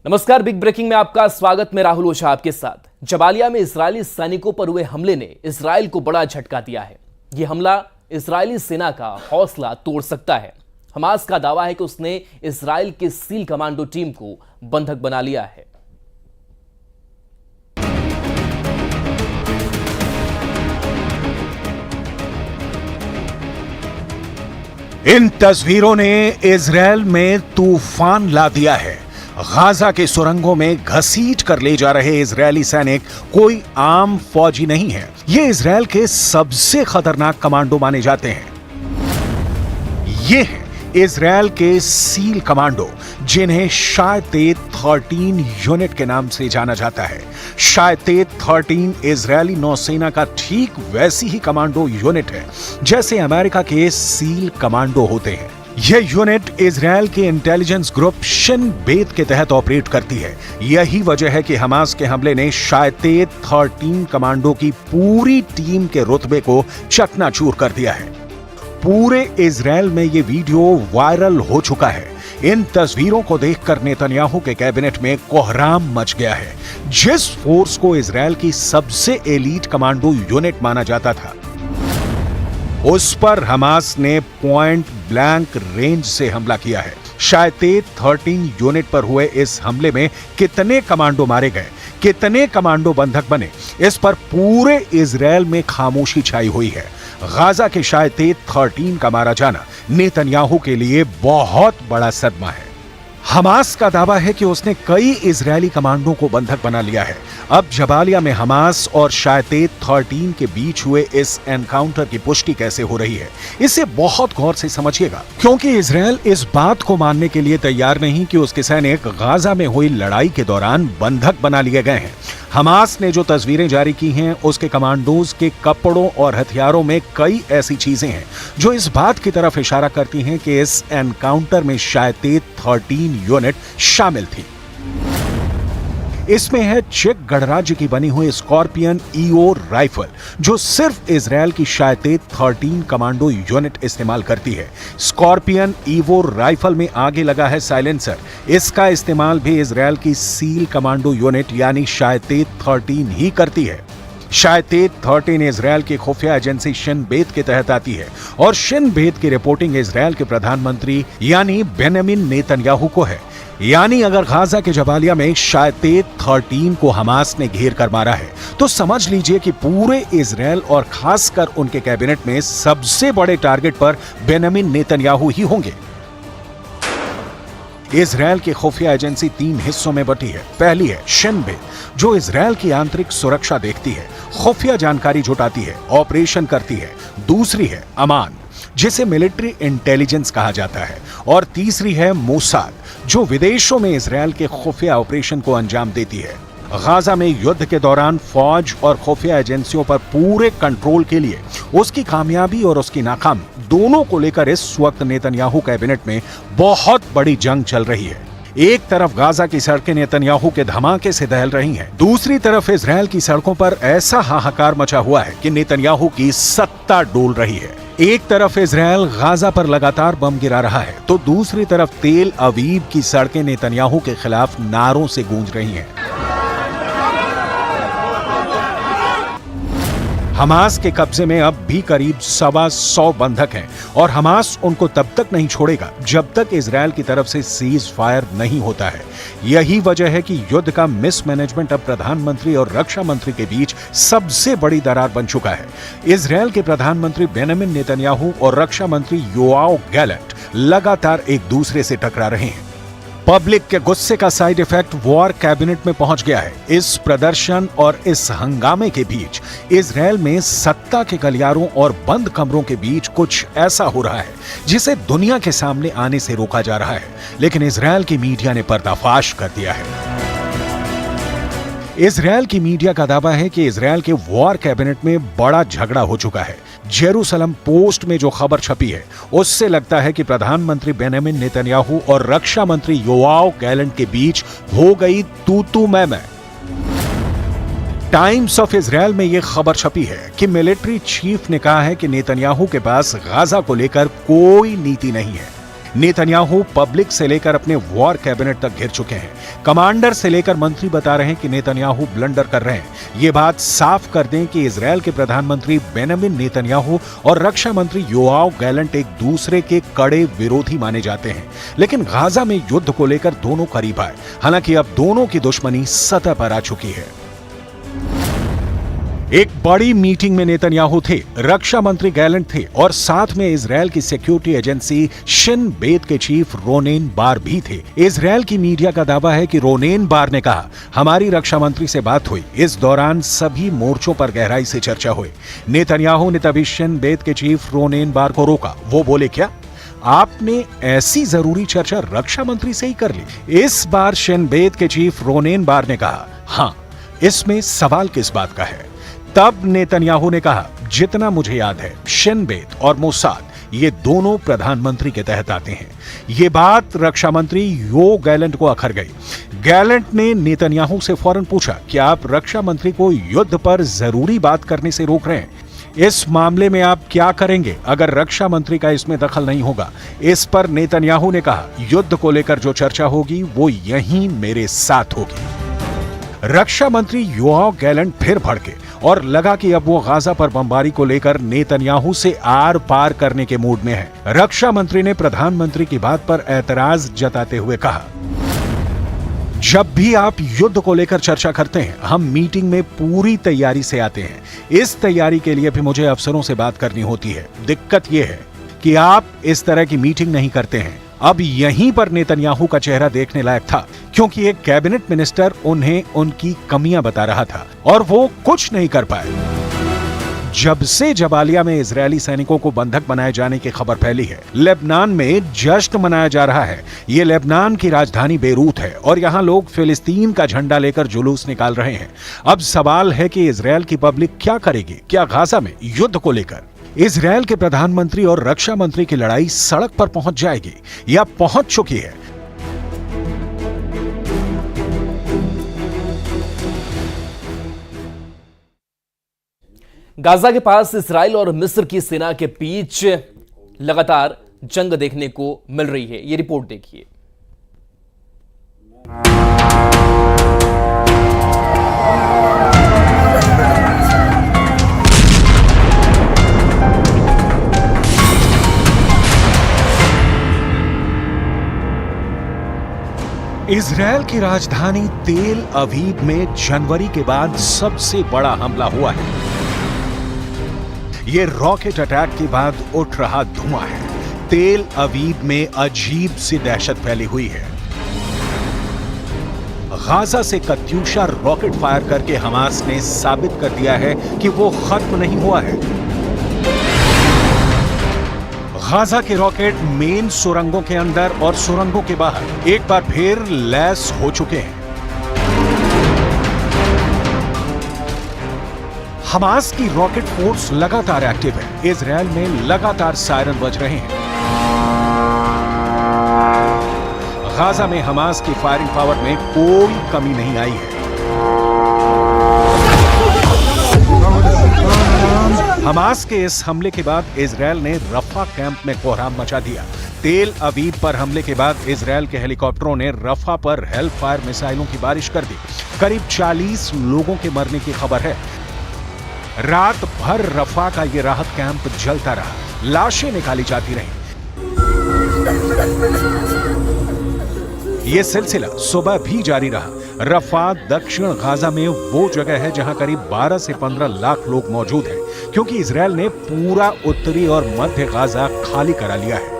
नमस्कार, big breaking में आपका स्वागत। मैं राहुल ओझा आपके साथ। जबालिया में इजरायली सैनिकों पर हुए हमले ने इजरायल को बड़ा झटका दिया है। यह हमला इजरायली सेना का हौसला तोड़ सकता है। हमास का दावा है कि उसने इजरायल के सील कमांडो टीम को बंधक बना लिया है। इन तस्वीरों ने इजरायल में तूफान ला दिया है। गाजा के सुरंगों में घसीट कर ले जा रहे इजरायली सैनिक कोई आम फौजी नहीं है। ये इजरायल के सबसे खतरनाक कमांडो माने जाते हैं। ये हैं इजरायल के सील कमांडो, जिन्हें शायतेत 13 यूनिट के नाम से जाना जाता है। शायतेत 13 इजरायली नौसेना का ठीक वैसी ही कमांडो यूनिट है जैसे अमेरिका के सील कमांडो होते हैं। यह यूनिट इजरायल के इंटेलिजेंस ग्रुप शिन बेत के तहत ऑपरेट करती है। यही वजह है कि हमास के हमले ने शायतेत 13 कमांडो की पूरी टीम के रुतबे को चकनाचूर कर दिया है। पूरे इजरायल में यह वीडियो वायरल हो चुका है। इन तस्वीरों को देखकर नेतन्याहू के कैबिनेट में कोहराम मच गया है। जिस फोर्स को इजरायल की सबसे एलीट कमांडो यूनिट माना जाता था, उस पर हमास ने पॉइंट ब्लैंक रेंज से हमला किया है। शायतेत 13 यूनिट पर हुए इस हमले में कितने कमांडो मारे गए, कितने कमांडो बंधक बने, इस पर पूरे इजरायल में खामोशी छाई हुई है। गाजा के शायतेत 13 का मारा जाना नेतन्याहू के लिए बहुत बड़ा सदमा है। हमास का दावा है कि उसने कई इजरायली कमांडो को बंधक बना लिया है। अब जबालिया में हमास और शायतेत 13 के बीच हुए इस एनकाउंटर की पुष्टि कैसे हो रही है, इसे बहुत गौर से समझिएगा, क्योंकि इजरायल इस बात को मानने के लिए तैयार नहीं कि उसके सैनिक गाजा में हुई लड़ाई के दौरान बंधक बना लिए गए हैं। हमास ने जो तस्वीरें जारी की हैं, उसके कमांडोज के कपड़ों और हथियारों में कई ऐसी चीजें हैं जो इस बात की तरफ इशारा करती हैं कि इस एनकाउंटर में शायतेत 13 यूनिट शामिल थी। इसमें है चेक गणराज्य की बनी हुई स्कॉर्पियन ईओ राइफल, जो सिर्फ इजरायल की शायतेत 13 कमांडो यूनिट इस्तेमाल करती है। स्कॉर्पियन ईवो राइफल में आगे लगा है साइलेंसर। इसका इस्तेमाल भी इजरायल की सील कमांडो यूनिट यानी शायतेत 13 ही करती है। शायतेत 13 इजरायल की खुफिया एजेंसी शिन बेत के तहत आती है और शिन बेत की रिपोर्टिंग इजरायल के प्रधानमंत्री यानी बेंजामिन नेतन्याहू को है। यानी अगर गाजा के जबालिया में शायतेत 13 को हमास ने घेर कर मारा है, तो समझ लीजिए कि पूरे इजरायल और खासकर उनके कैबिनेट में सबसे बड़े टारगेट पर बेंजामिन नेतन्याहू ही होंगे। इजरायल की खुफिया एजेंसी 3 हिस्सों में बटी है। पहली है शिन बेत, जो इजरायल की आंतरिक सुरक्षा देखती है, खुफिया जानकारी जुटाती है, ऑपरेशन करती है। दूसरी है अमान, जिसे मिलिट्री इंटेलिजेंस कहा जाता है। और तीसरी है मोसाद, जो विदेशों में इजरायल के खुफिया ऑपरेशन को अंजाम देती है। गाजा में युद्ध के दौरान फौज और खुफिया एजेंसियों पर पूरे कंट्रोल के लिए उसकी कामयाबी और उसकी नाकामी दोनों को लेकर इस वक्त नेतन्याहू कैबिनेट में बहुत बड़ी जंग चल रही है। एक तरफ गाजा की सड़कें नेतन्याहू के धमाके से दहल रही हैं, दूसरी तरफ इजरायल की सड़कों पर ऐसा हाहाकार मचा हुआ है कि नेतन्याहू की सत्ता डोल रही है। एक तरफ इजरायल गाजा पर लगातार बम गिरा रहा है, तो दूसरी तरफ तेल अवीव की सड़कें नेतन्याहू के खिलाफ नारों से गूंज रही हैं। हमास के कब्जे में अब भी करीब 125 बंधक हैं और हमास उनको तब तक नहीं छोड़ेगा जब तक इजरायल की तरफ से सीज फायर नहीं होता है। यही वजह है कि युद्ध का मिसमैनेजमेंट अब प्रधानमंत्री और रक्षा मंत्री के बीच सबसे बड़ी दरार बन चुका है। इजरायल के प्रधानमंत्री बेंजामिन नेतन्याहू और रक्षा मंत्री योआव गैलेंट लगातार एक दूसरे से टकरा रहे हैं। पब्लिक के गुस्से का साइड इफेक्ट वॉर कैबिनेट में पहुंच गया है। इस प्रदर्शन और इस हंगामे के बीच इजरायल में सत्ता के गलियारों और बंद कमरों के बीच कुछ ऐसा हो रहा है जिसे दुनिया के सामने आने से रोका जा रहा है, लेकिन इजरायल की मीडिया ने पर्दाफाश कर दिया है। इजरायल की मीडिया का दावा है कि इजरायल के वॉर कैबिनेट में बड़ा झगड़ा हो चुका है। जेरूसलम पोस्ट में जो खबर छपी है, उससे लगता है कि प्रधानमंत्री बेंजामिन नेतन्याहू और रक्षा मंत्री योआव गैलेंट के बीच हो गई तू मैं। टाइम्स ऑफ इजरायल में यह खबर छपी है कि मिलिट्री चीफ ने कहा है कि नेतन्याहू के पास गाजा को लेकर कोई नीति नहीं है। नेतन्याहू पब्लिक से लेकर अपने वॉर कैबिनेट तक घिर चुके हैं। कमांडर से लेकर मंत्री बता रहे हैं कि नेतन्याहू ब्लंडर कर रहे हैं। ये बात साफ कर दें कि इजरायल के प्रधानमंत्री बेंजामिन नेतन्याहू और रक्षा मंत्री योआव गैलेंट एक दूसरे के कड़े विरोधी माने जाते हैं, लेकिन गाजा में युद्ध को लेकर दोनों करीब आए। हालांकि अब दोनों की दुश्मनी सतह पर आ चुकी है। एक बड़ी मीटिंग में नेतन्याहू थे, रक्षा मंत्री गैलेंट थे और साथ में इजरायल की सिक्योरिटी एजेंसी शिन बेत के चीफ रोनेन बार भी थे। इजरायल की मीडिया का दावा है कि रोनेन बार ने कहा, हमारी रक्षा मंत्री से बात हुई, इस दौरान सभी मोर्चों पर गहराई से चर्चा हुई। नेतन्याहू ने तभी शिन बेत के चीफ रोनेन बार को रोका। वो बोले, क्या आपने ऐसी जरूरी चर्चा रक्षा मंत्री से ही कर ली? इस बार शिन बेत के चीफ रोनेन बार ने कहा, हां, इसमें सवाल किस बात का है? तब नेतन्याहू ने कहा, जितना मुझे याद है शिन बेत और मोसाद ये दोनों प्रधानमंत्री के तहत आते हैं। ये बात रक्षा मंत्री यो गैलेंट को अखर गई। गैलेंट ने नेतन्याहू से फौरन पूछा कि आप रक्षा मंत्री को युद्ध पर जरूरी बात करने से रोक रहे हैं, इस मामले में आप क्या करेंगे अगर रक्षा मंत्री का इसमें दखल नहीं होगा? इस पर नेतन्याहू ने कहा, युद्ध को लेकर जो चर्चा होगी वो यहीं मेरे साथ होगी। रक्षा मंत्री योआव गैलेंट फिर भड़के और लगा कि अब वो गाजा पर बमबारी को लेकर नेतन्याहू से आर पार करने के मूड में है। रक्षा मंत्री ने प्रधानमंत्री की बात पर ऐतराज जताते हुए कहा, जब भी आप युद्ध को लेकर चर्चा करते हैं, हम मीटिंग में पूरी तैयारी से आते हैं। इस तैयारी के लिए भी मुझे अफसरों से बात करनी होती है। दिक्कत यह है कि आप इस तरह की मीटिंग नहीं करते हैं। अब यहीं पर नेतन्याहू का चेहरा देखने लायक था, क्योंकि एक कैबिनेट मिनिस्टर उन्हें उनकी कमियां बता रहा था और वो कुछ नहीं कर पाए। जब से जबालिया में इजरायली सैनिकों को बंधक बनाए जाने की खबर फैली है, लेबनान में जश्न मनाया जा रहा है। ये लेबनान की राजधानी बेरूत है और यहाँ लोग फिलिस्तीन का झंडा लेकर जुलूस निकाल रहे हैं। अब सवाल है कि इजरायल की पब्लिक क्या करेगी? क्या गाजा में युद्ध को लेकर इजरायल के प्रधानमंत्री और रक्षा मंत्री की लड़ाई सड़क पर पहुंच जाएगी या पहुंच चुकी है? गाजा के पास इजराइल और मिस्र की सेना के बीच लगातार जंग देखने को मिल रही है। ये रिपोर्ट देखिए। इजरायल की राजधानी तेल अवीव में जनवरी के बाद सबसे बड़ा हमला हुआ है। ये रॉकेट अटैक के बाद उठ रहा धुआं है। तेल अवीव में अजीब सी दहशत फैली हुई है। गाजा से कत्यूशा रॉकेट फायर करके हमास ने साबित कर दिया है कि वो खत्म नहीं हुआ है। गाजा के रॉकेट मेन सुरंगों के अंदर और सुरंगों के बाहर एक बार फिर लैस हो चुके हैं। हमास की रॉकेट फोर्स लगातार एक्टिव है। इजरायल में लगातार सायरन बज रहे हैं। गाजा में हमास की फायरिंग पावर में कोई कमी नहीं आई है। हमास के इस हमले के बाद इजरायल ने रफा कैंप में कोहराम मचा दिया। तेल अवीव पर हमले के बाद इजरायल के हेलीकॉप्टरों ने रफा पर हेल्प फायर मिसाइलों की बारिश कर दी। करीब 40 लोगों के मरने की खबर है। रात भर रफा का ये राहत कैंप जलता रहा, लाशें निकाली जाती रहीं। ये सिलसिला सुबह भी जारी रहा। रफा दक्षिण गाजा में वो जगह है जहां करीब 12 से 15 लाख लोग मौजूद हैं, क्योंकि इजरायल ने पूरा उत्तरी और मध्य गाजा खाली करा लिया है।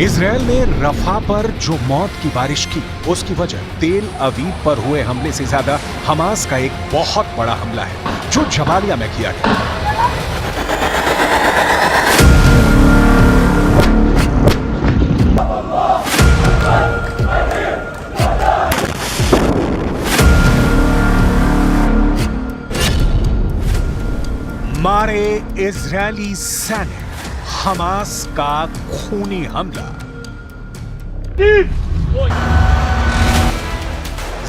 इजरायल ने रफा पर जो मौत की बारिश की, उसकी वजह तेल अवीव पर हुए हमले से ज्यादा हमास का एक बहुत बड़ा हमला है जो जबालिया में किया गया। मारे इजरायली सैनिक, हमास का खूनी हमला।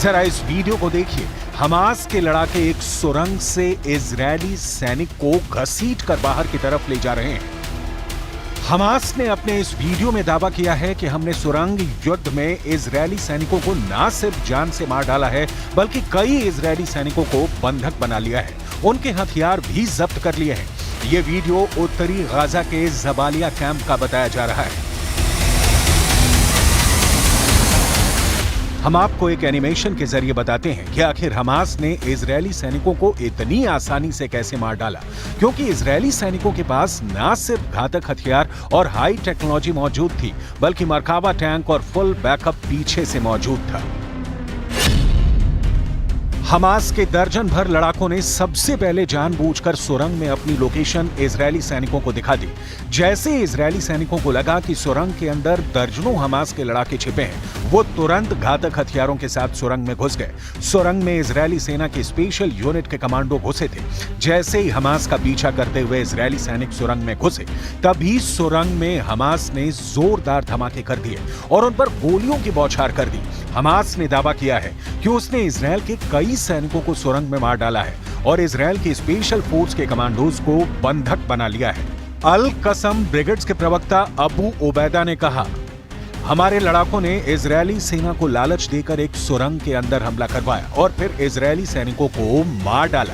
जरा इस वीडियो को देखिए। हमास के लड़ाके एक सुरंग से इजरायली सैनिक को घसीट कर बाहर की तरफ ले जा रहे हैं। हमास ने अपने इस वीडियो में दावा किया है कि हमने सुरंग युद्ध में इजरायली सैनिकों को न सिर्फ जान से मार डाला है, बल्कि कई इजरायली सैनिकों को बंधक बना लिया है, उनके हथियार भी जब्त कर लिए हैं। ये वीडियो उत्तरी गाजा के जबालिया कैंप का बताया जा रहा है। हम आपको एक एनिमेशन के जरिए बताते हैं कि आखिर हमास ने इजरायली सैनिकों को इतनी आसानी से कैसे मार डाला, क्योंकि इजरायली सैनिकों के पास न सिर्फ घातक हथियार और हाई टेक्नोलॉजी मौजूद थी, बल्कि मरकाबा टैंक और फुल बैकअप पीछे से मौजूद था। हमास के दर्जन भर लड़ाकों ने सबसे पहले जानबूझकर सुरंग में अपनी लोकेशन इजरायली सैनिकों को दिखा दी। जैसे इजरायली सैनिकों को लगा कि सुरंग के अंदर दर्जनों हमास के लड़ाके छिपे हैं, वो तुरंत घातक हथियारों के साथ सुरंग में घुस गए। सुरंग में इजरायली सेना के स्पेशल यूनिट के कमांडो घुसे थे। जैसे ही हमास का पीछा करते हुए इजरायली सैनिक सुरंग में घुसे, तभी सुरंग में हमास ने जोरदार धमाके कर दिए और उन पर गोलियों की बौछार कर दी। हमास ने दावा किया है कि उसने इजरायल के कई सैनिकों को सुरंग में मार डाला है और इजरायल की स्पेशल फोर्स के कमांडोज को बंधक बना लिया है। अल कसम ब्रिगेड्स के प्रवक्ता अबू उबैदा ने कहा, हमारे लड़ाकों ने इजरायली सेना को लालच देकर एक सुरंग के अंदर हमला करवाया और फिर इजरायली सैनिकों को मार डाला।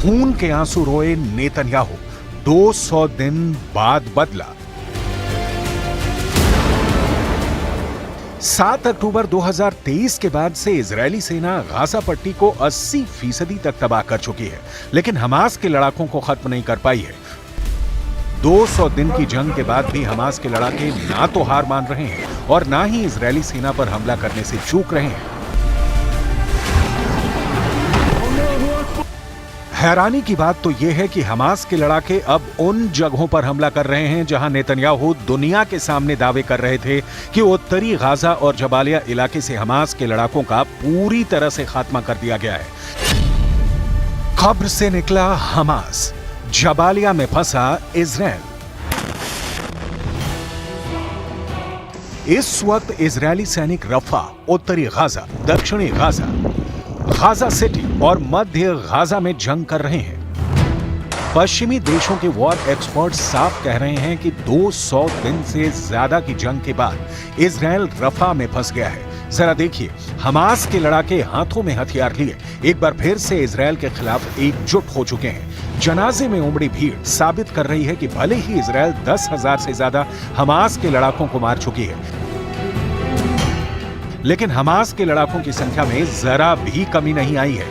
खून के आंसू रोए नेतन्याहू 200 दिन बाद बदला। 7 अक्टूबर 2023 के बाद से इजरायली सेना गाजा पट्टी को 80% तक तबाह कर चुकी है, लेकिन हमास के लड़ाकों को खत्म नहीं कर पाई है। 200 दिन की जंग के बाद भी हमास के लड़ाके ना तो हार मान रहे हैं और ना ही इजरायली सेना पर हमला करने से चूक रहे हैं। हैरानी की बात तो यह है कि हमास के लड़ाके अब उन जगहों पर हमला कर रहे हैं जहां नेतन्याहू दुनिया के सामने दावे कर रहे थे कि उत्तरी गाजा और जबालिया इलाके से हमास के लड़ाकों का पूरी तरह से खात्मा कर दिया गया है। कब्र से निकला हमास, जबालिया में फंसा इजरायल। इस वक्त इजरायली सैनिक रफा, उत्तरी गाजा, दक्षिणी गाजा, गाजा सिटी और मध्य गाजा में जंग कर रहे हैं। पश्चिमी देशों के वॉर एक्सपर्ट साफ कह रहे हैं कि 200 दिन से ज्यादा की जंग के बाद इजरायल रफा में फंस गया है। जरा देखिए, हमास के लड़ाके हाथों में हथियार लिए एक बार फिर से इजरायल के खिलाफ एकजुट हो चुके हैं। जनाजे में उमड़ी भीड़ साबित कर रही है कि भले ही इजरायल 10,000 से ज्यादा हमास के लड़ाकों को मार चुकी है, लेकिन हमास के लड़ाकों की संख्या में जरा भी कमी नहीं आई है।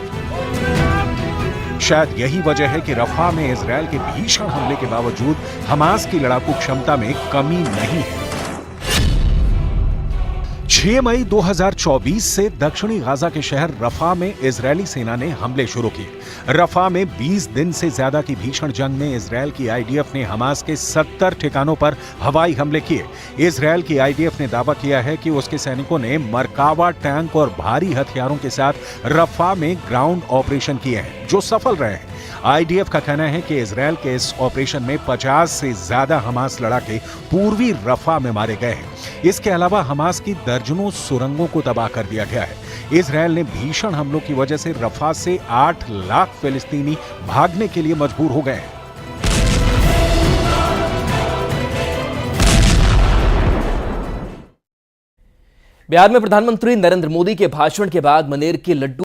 शायद यही वजह है कि रफा में इजरायल के भीषण हमले के बावजूद हमास की लड़ाकू क्षमता में कमी नहीं है। 6 मई 2024 से दक्षिणी गाजा के शहर रफा में इजरायली सेना ने हमले शुरू किए। रफा में 20 दिन से ज्यादा की भीषण जंग में इजरायल की आईडीएफ ने हमास के 70 ठिकानों पर हवाई हमले किए। इजरायल की आईडीएफ ने दावा किया है कि उसके सैनिकों ने मरकावा टैंक और भारी हथियारों के साथ रफा में ग्राउंड ऑपरेशन किए हैं, जो सफल रहे हैं। आईडीएफ का कहना है कि इजरायल के इस ऑपरेशन में 50 से ज्यादा हमास लड़ाके पूर्वी रफा में मारे गए हैं। इसके अलावा हमास की दर्जनों सुरंगों को तबाह कर दिया गया है। इजरायल ने भीषण हमलों की वजह से रफा से 8 लाख फिलिस्तीनी भागने के लिए मजबूर हो गए हैं। बिहार में प्रधानमंत्री नरेंद्र मोदी के भाषण के बाद मनेर के लड्डू